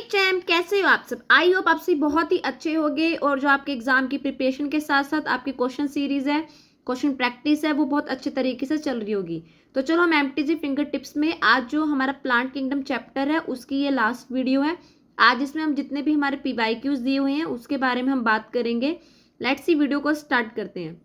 Charm, कैसे हो आप सब? आई होप आप सब बहुत ही अच्छे होंगे और जो आपके एग्जाम की प्रिपरेशन के साथ साथ आपकी क्वेश्चन सीरीज है, क्वेश्चन प्रैक्टिस है, वो बहुत अच्छे तरीके से चल रही होगी। तो चलो हम एमटीजी फिंगर टिप्स में आज जो हमारा प्लांट किंगडम चैप्टर है उसकी ये लास्ट वीडियो है। आज इसमें हम जितने भी हमारे पीवाईक्यूज दिए हुए हैं उसके बारे में हम बात करेंगे। लेट्स सी वीडियो को स्टार्ट करते हैं।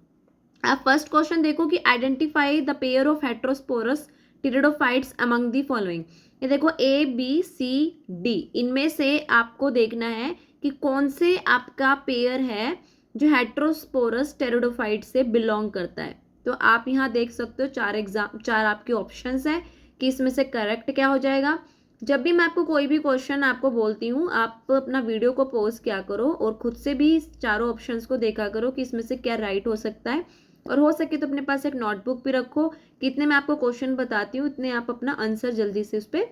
आप फर्स्ट क्वेश्चन देखो कि identify the pair of heterosporous pteridophytes among the following. ये देखो ए बी सी डी, इनमें से आपको देखना है कि कौन से आपका पेयर है जो हेट्रोस्पोरस टेरिडोफाइट से बिलोंग करता है। तो आप यहाँ देख सकते हो चार आपके ऑप्शंस है कि इसमें से करेक्ट क्या हो जाएगा। जब भी मैं आपको कोई भी क्वेश्चन आपको बोलती हूँ, आप अपना वीडियो को पॉज क्या करो और खुद से भी चारों ऑप्शंस को देखा करो कि इसमें से क्या राइट हो सकता है। और हो सके तो अपने पास एक नोटबुक भी रखो कि इतने मैं आपको क्वेश्चन बताती हूँ इतने आप अपना आंसर जल्दी से उस पर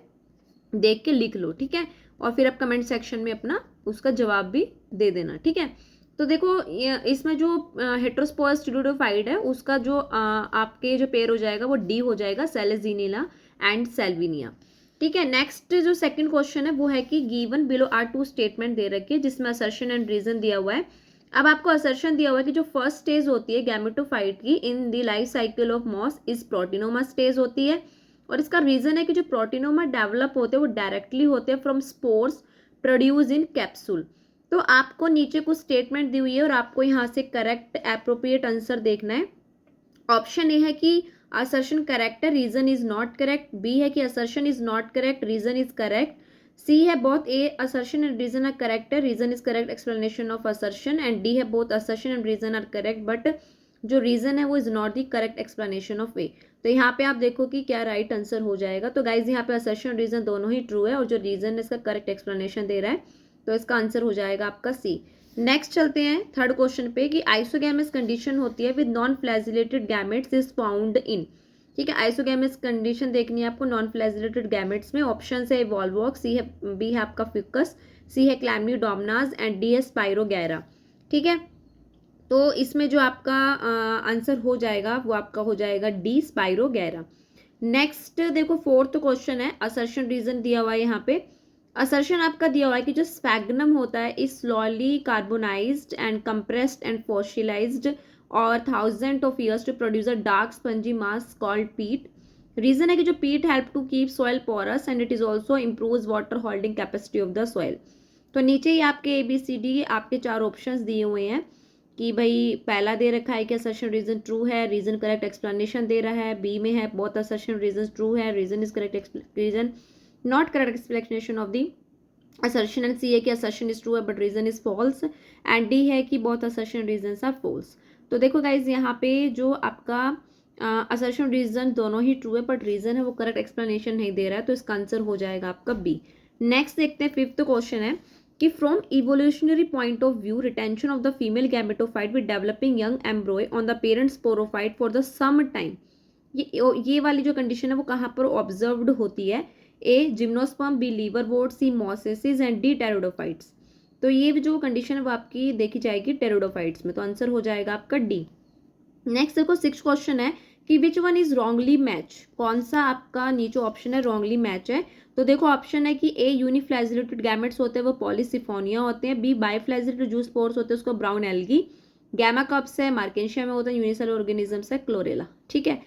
देख के लिख लो, ठीक है। और फिर आप कमेंट सेक्शन में अपना उसका जवाब भी दे देना, ठीक है। तो देखो इसमें जो हेट्रोस्पोरस टेरिडोफाइट है उसका जो आपके जो पेयर हो जाएगा वो डी हो जाएगा, सेलेजिनिला एंड सेल्विनिया, ठीक है। नेक्स्ट जो सेकंड क्वेश्चन है वो है कि given below are two statement दे रखी है जिसमें असर्शन एंड रीजन दिया हुआ है। अब आपको असर्शन दिया हुआ है कि जो फर्स्ट स्टेज होती है गैमेटोफाइट की in the life cycle of moss is protonema stage होती है। और इसका रीजन है कि जो प्रोटीनोमा डेवलप होते हैं वो डायरेक्टली होते हैं from spores produce in capsule. तो आपको नीचे कुछ स्टेटमेंट दी हुई है और आपको यहाँ से करेक्ट एप्रोप्रिएट आंसर देखना है। ऑप्शन ए है कि असर्शन करेक्ट है, reason is not correct. B है कि assertion is not correct, reason is correct. C है both A assertion and reason are correct है, reason is correct explanation of assertion. And D है both assertion and reason are correct but जो reason है वो is not the correct explanation of A. तो यहाँ पे आप देखो कि क्या राइट आंसर हो जाएगा। तो गाइज यहाँ पे असर्शन रीजन दोनों ही ट्रू है और जो रीजन है इसका करेक्ट एक्सप्लेनेशन दे रहा है, तो इसका आंसर हो जाएगा आपका सी। नेक्स्ट चलते हैं थर्ड क्वेश्चन पे कि आइसोगैमस कंडीशन होती है with non flagellated gametes is found in, ठीक है। आइसोगैमस कंडीशन देखनी है आपको नॉन फ्लैजिलेटेड गैमेट्स में। ऑप्शन है वॉल्वॉक, सी है बी है आपका फिकस, सी है क्लैम्नियोडोमनास एंड डी है स्पाइरोगैरा, ठीक है। तो इसमें जो आपका आंसर हो जाएगा वो आपका हो जाएगा डी स्पाइरोगैरा। नेक्स्ट देखो फोर्थ क्वेश्चन है, असर्शन रीजन दिया हुआ है यहाँ पे। असर्शन आपका दिया हुआ है कि जो स्फैग्नम होता है is slowly carbonised and compressed and fossilised और 1000 of years to produce a dark spongy mass called peat. Reason है कि जो peat help to keep soil porous and it is also improves water holding capacity of the soil. तो नीचे ही आपके ABCD आपके चार options दिए हुए हैं कि भाई पहला दे रखा है कि असर्शन रीजन ट्रू है, रीजन करेक्ट एक्सप्लेनेशन दे रहा है। बी में है बोथ असर्शन रीजन ट्रू है, reason is correct reason not correct explanation of the assertion। And C है कि assertion is true है but reason is false. And D है कि both assertion reasons are false। तो देखो गाइज यहाँ पे जो आपका assertion रीजन दोनों ही ट्रू है बट रीजन है वो करेक्ट एक्सप्लेनेशन नहीं दे रहा है, तो इसका आंसर हो जाएगा आपका बी। नेक्स्ट देखते हैं फिफ्थ क्वेश्चन है कि from evolutionary point of view retention of the female gametophyte with developing young embryo on the parent sporophyte for the some time. ये वाली जो कंडीशन है वो कहाँ पर ऑब्जर्व्ड होती है? A gymnosperm, B liverwort, C mosses and D pteridophytes. तो ये जो कंडीशन है वो आपकी देखी जाएगी टेरिडोफाइट्स में, तो आंसर हो जाएगा आपका डी। नेक्स्ट देखो सिक्स क्वेश्चन है कि which one is wrongly match, कौन सा आपका नीचे ऑप्शन है रॉन्गली मैच है। तो देखो ऑप्शन है कि ए यूनिफ्लैजिलेटेड गैमेट्स होते हैं वो पॉलीसिफोनिया होते हैं, बी बाइफ्लैजिलेटेड जूस स्पोर्स होते हैं उसको ब्राउन एल्गी, गैमा कप्स है मार्केशिया में होता है, यूनिसेलुलर ऑर्गेनिजम्स है क्लोरेला, ठीक है।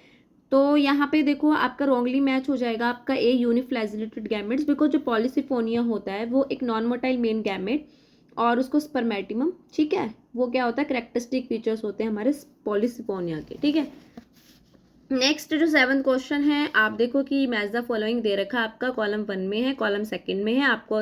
तो यहाँ पे देखो आपका रॉन्गली मैच हो जाएगा आपका ए यूनिफ्लैजिलेटेड गैमेट्स, बिकॉज जो पॉलीसिफोनिया होता है वो एक नॉन मोटाइल मेन गैमेट और उसको स्पर्मेटिमम, ठीक है, वो क्या होता है करेक्टरिस्टिक फीचर्स होते हैं हमारे पॉलीसिफोनिया के, ठीक है। नेक्स्ट जो सेवंथ क्वेश्चन है आप देखो कि मैच द फॉलोइंग दे रखा है आपका, कॉलम 1 में है कॉलम 2 में है। आपको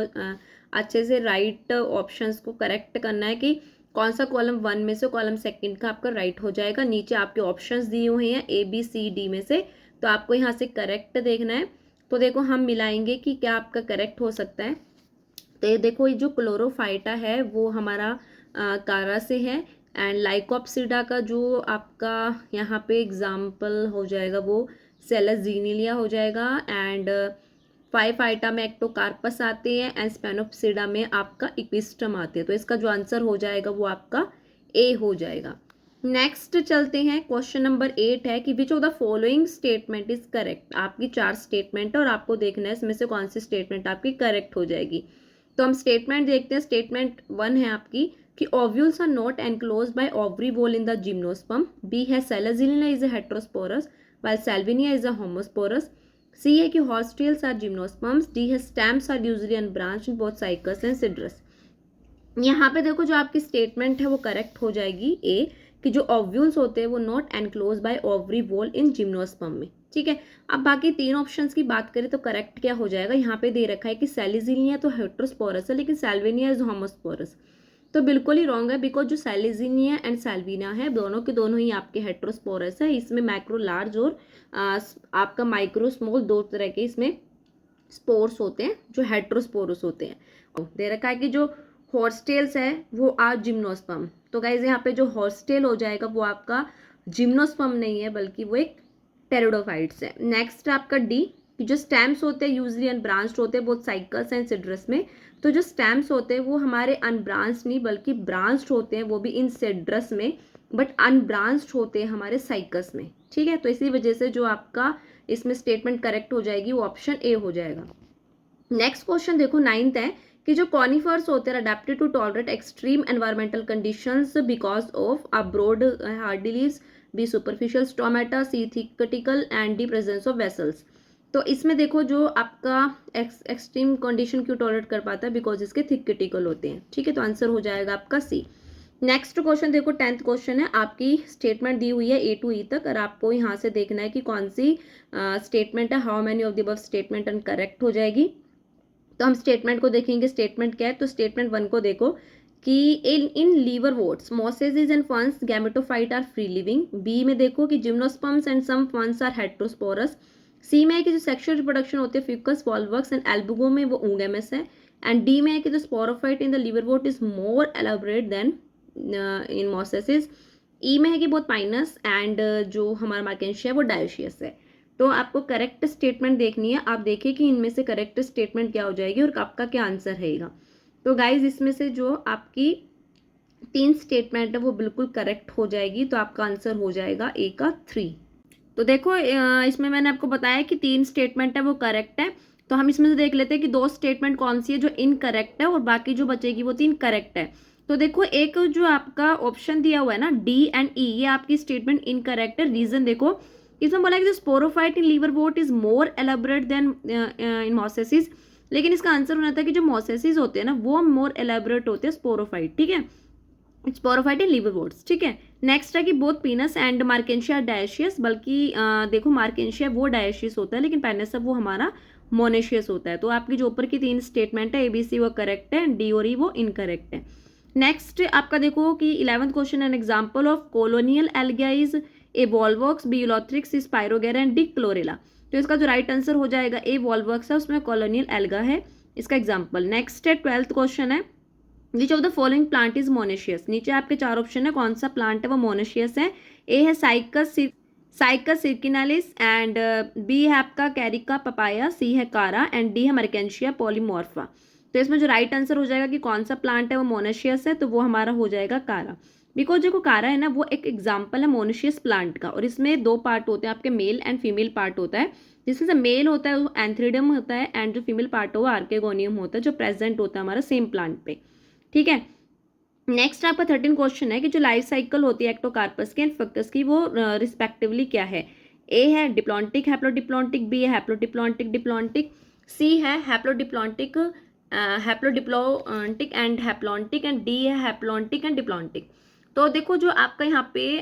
अच्छे से राइट ऑप्शंस को करेक्ट करना है कि कौन सा कॉलम 1 में से कॉलम 2 का आपका राइट हो जाएगा। नीचे आपके ऑप्शंस दिए हुए हैं ABCD में से, तो आपको यहाँ से करेक्ट देखना है। तो देखो हम मिलाएंगे कि क्या आपका करेक्ट हो सकता है। तो ये देखो ये जो क्लोरोफाइटा है वो हमारा कारा से है एंड लाइकोप्सिडा का जो आपका यहाँ पे एग्जाम्पल हो जाएगा वो सेलेजीनिलिया हो जाएगा। एंड फाइफाइटा में एक्टोकार्पस आते हैं एंड स्पेनोप्सिडा में आपका इक्विस्टम आते हैं, तो इसका जो आंसर हो जाएगा वो आपका ए हो जाएगा। नेक्स्ट चलते हैं क्वेश्चन नंबर 8 है कि which of the following statement is correct. आपकी 4 स्टेटमेंट है और आपको देखना है इसमें से कौन सी स्टेटमेंट आपकी करेक्ट हो जाएगी। तो हम स्टेटमेंट देखते हैं। स्टेटमेंट 1 है आपकी कि ovules are not enclose by ovary wall in the gymnosperm. B है Selaginella is a heterosporous while salvinia is a homosporous. C है कि hostels are gymnosperms. D है stems are usually unbranched in both cycas and citrus. यहाँ पे देखो जो आपकी statement है वो करेक्ट हो जाएगी ए, कि जो ओव्यूल्स होते हैं वो not enclose by ovary wall in gymnosperm में। ठीक है, अब बाकी 3 ऑप्शंस की बात करें तो करेक्ट क्या हो जाएगा। यहाँ पे दे रखा है कि सेलिजिनिया तो हेटेरोस्पोरस है लेकिन सैल्विनिया इज होमोस्पोरस, तो बिल्कुल ही रॉन्ग है, बिकॉज जो सेलिजिनिया एंड सैल्विना है दोनों के दोनों ही आपके हेटेरोस्पोरस है। इसमें मैक्रो लार्ज और आपका माइक्रो स्मॉल दो तरह के इसमें स्पोर्स होते हैं जो हेटेरोस्पोरस होते हैं। दे रखा है कि जो हॉस्टेल्स है वो आर जिम्नोस्पर्म, तो गाइज यहाँ पे जो हॉस्टेल हो जाएगा वो आपका जिम्नोस्पर्म नहीं है बल्कि वो एक टेरिडोफाइट्स है। नेक्स्ट आपका डी, कि जो स्टेम्स होते हैं यूजली अनब्रांच्ड होते हैं बोथ साइकस एंड सिट्रस में। तो जो स्टेम्स होते हैं वो हमारे अनब्रांच्ड नहीं बल्कि ब्रांच्ड होते हैं, वो भी इन सिट्रस में, बट अनब्रांच्ड होते हैं हमारे साइकस में। ठीक है, तो इसी वजह से जो आपका इसमें स्टेटमेंट करेक्ट हो जाएगी वो ऑप्शन ए हो जाएगा। नेक्स्ट क्वेश्चन देखो 9th है कि जो कॉनिफर्स होते हैं adapted to tolerate extreme environmental conditions because of a broad hardy leaves, B superficial stomata, C thick cuticle and D presence of vessels. तो इसमें देखो जो आपका एक्सट्रीम कंडीशन क्यों टॉलरेट कर पाता है, बिकॉज इसके थिक कटिकल होते हैं। ठीक है, तो आंसर हो जाएगा आपका सी। नेक्स्ट क्वेश्चन देखो 10th क्वेश्चन है, आपकी स्टेटमेंट दी हुई है ए टू ई तक और आपको यहाँ से देखना है कि कौन सी स्टेटमेंट है, how many of the above statement and correct हो जाएगी। तो हम स्टेटमेंट को देखेंगे, स्टेटमेंट क्या है। तो स्टेटमेंट 1 को देखो कि in liverworts mosses and ferns gametophyte are free living. B में देखो कि जिम्नोस्पर्म्स एंड सम फंस आर हेटेरोस्पोरस। सी में है कि जो सेक्सुअल रिप्रोडक्शन होते हैं फ्यूकस वॉल्वक्स एंड एल्बुगो में वो ऊंगेमस है। एंड डी में है कि जो sporophyte in the liverwort is more elaborate than in mosses. E में है कि बहुत पाइनस एंड जो हमारा मार्केंशिया है वो डायोशियस है। तो आपको करेक्ट स्टेटमेंट देखनी है, आप देखिए कि इनमें से करेक्ट स्टेटमेंट क्या हो जाएगी और आपका क्या आंसर रहेगा। तो गाइज इसमें से जो आपकी 3 स्टेटमेंट है वो बिल्कुल करेक्ट हो जाएगी, तो आपका आंसर हो जाएगा ए का 3। तो देखो इसमें मैंने आपको बताया कि 3 स्टेटमेंट है वो करेक्ट है, तो हम इसमें से देख लेते हैं कि 2 स्टेटमेंट कौन सी है जो इनकरेक्ट है और बाकी जो बचेगी वो 3 करेक्ट है। तो देखो एक जो आपका ऑप्शन दिया हुआ है ना डी एंड ई, ये आपकी स्टेटमेंट इनकरेक्ट है। रीजन देखो इसमें बोला कि sporophyte in liverwort is more elaborate than in mosses, लेकिन इसका आंसर होना था कि जो मोसेसिस होते हैं ना वो मोर एलेबोरेट होते हैं स्पोरोफाइट। ठीक है, स्पोरोफाइट इन लीवरवोर्ट्स। ठीक है, नेक्स्ट है कि बोथ पीनस एंड मार्केंशिया डायोशियस, बल्कि देखो मार्केंशिया वो डायोशियस होता है लेकिन पेनिस वो हमारा मोनेशियस होता है। तो आपकी जो ऊपर की 3 स्टेटमेंट है एबीसी वो करेक्ट है, डी और ई वो इनकरेक्ट है। नेक्स्ट आपका देखो कि 11th question an example of colonial alga is a Volvox, B Ulothrix, Spirogyra and D Chlorella. तो इसका जो राइट आंसर हो जाएगा ए वॉल्वॉक्स है, उसमें कॉलोनियल एल्गा है इसका एग्जाम्पल। नेक्स्ट है 12th क्वेश्चन है विच of the following plant is monoecious. नीचे आपके 4 ऑप्शन है, कौन सा प्लांट है वो मोनेशियस है। ए है साइकस सिर्किनालिस एंड बी है आपका कैरिका पपाया, सी है कारा एंड डी है मर्केंशिया पॉलीमॉर्फा। तो इसमें जो राइट आंसर हो जाएगा कि कौन सा प्लांट है वो मोनेशियस है, तो वो हमारा हो जाएगा कारा। बिकॉज जो कारा है ना वो एक एग्जाम्पल है मोनेशियस प्लांट का, और इसमें 2 पार्ट होते हैं आपके, मेल एंड फीमेल पार्ट होता है। जिसमें से मेल होता है वो एंथ्रिडम होता है एंड जो फीमेल पार्ट हो वो आर्केगोनियम होता है जो प्रेजेंट होता है हमारा सेम प्लांट पे। ठीक है, नेक्स्ट आपका 13 क्वेश्चन है कि जो लाइफ साइकिल होती है एक्टोकार्पस की एंड फंगस की वो रिस्पेक्टिवली क्या है। ए है डिप्लॉन्टिक हैप्लोडिप्लॉन्टिक, बी है हैप्लोडिप्लॉन्टिक डिप्लॉन्टिक, सी है हैप्लोडिप्लॉन्टिक हैप्लोडिप्लॉन्टिक एंड डी है हैप्लॉन्टिक एंड डिप्लॉन्टिक। तो देखो जो आपका यहाँ पे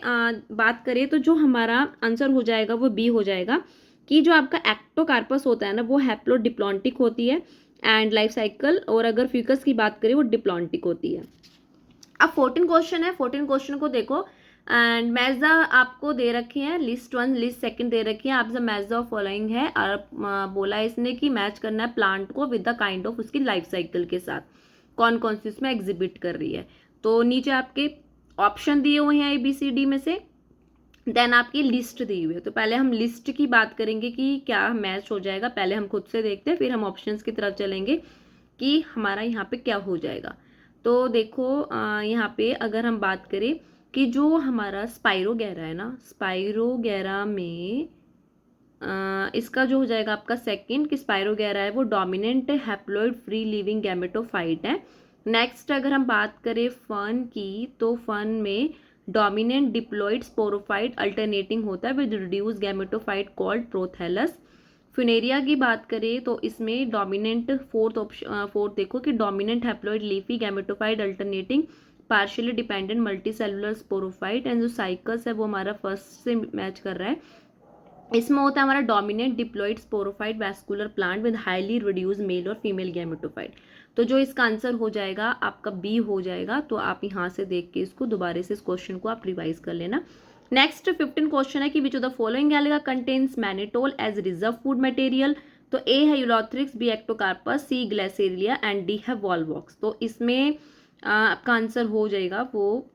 बात करें तो जो हमारा आंसर हो जाएगा वो बी हो जाएगा, कि जो आपका एक्टोकार्पस होता है ना वो हैप्लोडिप्लॉन्टिक होती है एंड लाइफ साइकिल, और अगर फ्यूकस की बात करें वो डिप्लॉन्टिक होती है। अब 14 क्वेश्चन है, 14 क्वेश्चन को देखो एंड मैच द आपको दे रखे हैं, लिस्ट 1 लिस्ट 2 दे रखी है, आप द मैच द फॉलोइंग है और बोला है इसने कि मैच करना है प्लांट को विद द काइंड ऑफ उसकी लाइफ साइकिल के साथ, कौन कौन सी उसमें एग्जिबिट कर रही है। तो नीचे आपके ऑप्शन दिए हुए हैं ABCD में से, देन आपकी लिस्ट दी हुई है। तो पहले हम लिस्ट की बात करेंगे कि क्या मैच हो जाएगा, पहले हम खुद से देखते हैं फिर हम ऑप्शंस की तरफ चलेंगे कि हमारा यहाँ पे क्या हो जाएगा। तो देखो यहाँ पे अगर हम बात करें कि जो हमारा स्पाइरोगेरा है ना, स्पाइरोगेरा में इसका जो हो जाएगा आपका सेकंड कि स्पाइरोगैरा है वो dominant haploid free living gametophyte है। नेक्स्ट अगर हम बात करें फर्न की, तो फर्न में डोमिनेंट डिप्लॉइड स्पोरोफाइट अल्टरनेटिंग होता है with reduce gametophyte called prothallus. Funaria की बात करें तो इसमें डोमिनेंट फोर्थ देखो कि dominant haploid leafy gametophyte alternating partially dependent multi cellular sporophyte, and जो साइकस है वो हमारा फर्स्ट से मैच कर रहा है। इसमें होता है हमारा dominant diploid sporophyte vascular plant with highly reduce male और फीमेल गैमेटोफाइट। तो जो इसका आंसर हो जाएगा आपका बी हो जाएगा। तो आप यहाँ से देख के इसको दोबारा से इस क्वेश्चन को आप रिवाइज कर लेना। नेक्स्ट 15 क्वेश्चन है कि which of the following alga contains mannitol as reserve food material. तो ए है Ulothrix, B Ectocarpus, C Gracilaria and D है वॉलवॉक्स। तो इसमें आपका आंसर हो जाएगा वो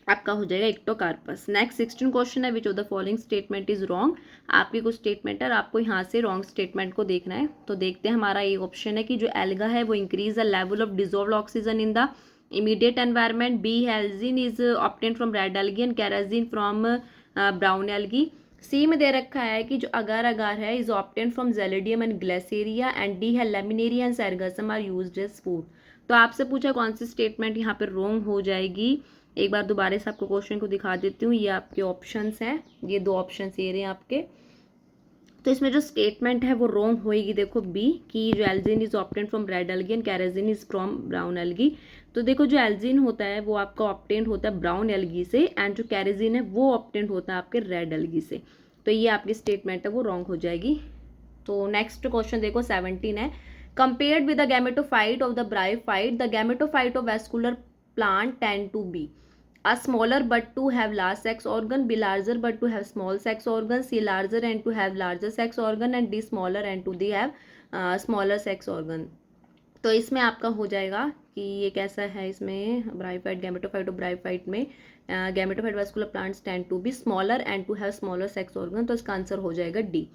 आपका हो जाएगा एक्टोकार्पस। नेक्स्ट 16 क्वेश्चन है विच of the following statement is wrong. आपकी कुछ स्टेटमेंट है, आपको यहाँ से रॉन्ग स्टेटमेंट को देखना है। तो देखते हैं, हमारा एक ऑप्शन है कि जो एल्गा है वो increase the level of dissolved oxygen in the immediate environment. B algin is obtained from red algae and carrageenan from brown algae. C में दे रखा है कि जो अगार अगार है is obtained from Gelidium and Gracilaria, and D है Laminaria and Sargassum are used as food. तो आपसे पूछा कौन सी स्टेटमेंट यहाँ पर रॉन्ग हो जाएगी। एक बार दोबारा से आपको क्वेश्चन को दिखा देती हूँ। ये आपके ऑप्शंस हैं, ये दो ऑप्शंस ये रहे हैं आपके। तो इसमें जो स्टेटमेंट है वो रॉन्ग होएगी, देखो बी कि जो Elgin is obtained from red algae and carrageen is from brown algae. तो देखो जो एल्जिन होता है वो आपका ऑब्टेन्ड होता है ब्राउन एल्गी से, एंड जो कैराजिन है वो ऑब्टेन्ड होता है आपके रेड एल्गी से। तो ये आपकी स्टेटमेंट है वो रॉन्ग हो जाएगी। तो नेक्स्ट क्वेश्चन देखो 17 है, compared with the gametophyte of the bryophyte, the gametophyte of vascular plant tend to be a smaller but to have large sex organ, B larger but to have small sex organ, C larger and to have larger sex organ, and D smaller and to have smaller sex organ। तो इसमें आपका हो जाएगा कि ये कैसा है, इसमें ब्रायोफाइट गैमेटोफाइट और ब्रायोफाइट में gametophyte vascular plants tend to be smaller and to have smaller sex organ. तो इसका आंसर हो जाएगा डी।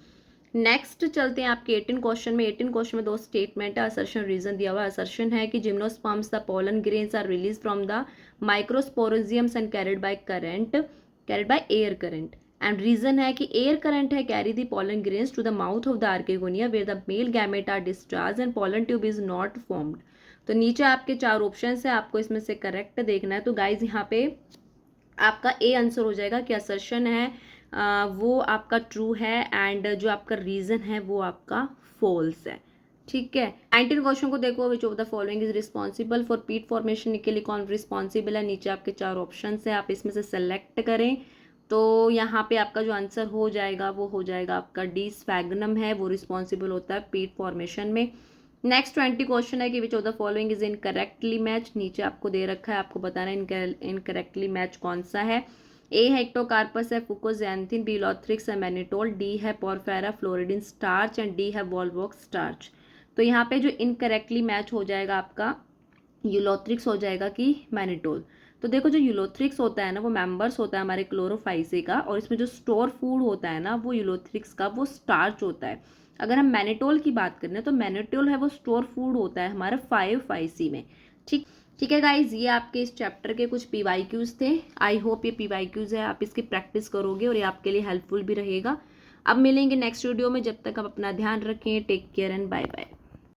नेक्स्ट चलते हैं आपके 18 क्वेश्चन में। 18 क्वेश्चन में दो स्टेटमेंट है, असर्शन रीजन दिया हुआ है। असर्शन है कि gymnosperms the pollen grains are release from the microsporangiums and carried by air current, and reason है कि एयर करंट है carry the pollen grains to the mouth of the archegonia where the male gamete are discharge and pollen tube is not formed. तो नीचे आपके 4 option है, आपको इसमें से करेक्ट देखना है। तो गाइज यहाँ पे आपका ए आंसर हो जाएगा कि असर्शन है वो आपका ट्रू है, एंड जो आपका रीजन है वो आपका फॉल्स है। ठीक है, 19 क्वेश्चन को देखो, विच of the following is responsible for पीट फॉर्मेशन के लिए कौन रिस्पॉन्सिबल है। नीचे आपके 4 ऑप्शन है, आप इसमें से सेलेक्ट करें। तो यहाँ पे आपका जो आंसर हो जाएगा वो हो जाएगा आपका डी, स्फैग्नम है वो रिस्पॉन्सिबल होता है पीट फॉर्मेशन में। नेक्स्ट 20 क्वेश्चन है कि which of the following is incorrectly match. नीचे आपको दे रखा है, आपको बताना है इनकरेक्टली मैच कौन सा है। ए है एक्टोकार्पस है फुकोजैंथिन, बी लॉथ्रिक्स है मैनिटोल, डी है पोरफेरा फ्लोरिडिन स्टार्च, एंड डी है वॉलवॉक्स स्टार्च। तो यहाँ पे जो इनकरेक्टली मैच हो जाएगा आपका यूलोथ्रिक्स हो जाएगा कि मैनिटोल। तो देखो जो यूलोथ्रिक्स होता है ना वो मेंबर्स होता है हमारे क्लोरोफाइसे का, और इसमें जो स्टोर फूड होता है ना वो यूलोथ्रिक्स का वो स्टार्च होता है। अगर हम मैनिटोल की बात करें तो मैनिटोल है वो स्टोर फूड होता है हमारा 5-5C में। ठीक है गाइज, ये आपके इस चैप्टर के कुछ PYQs थे। आई होप ये PYQs है आप इसकी प्रैक्टिस करोगे और ये आपके लिए हेल्पफुल भी रहेगा। अब मिलेंगे नेक्स्ट वीडियो में, जब तक आप अपना ध्यान रखें। Take care and bye bye.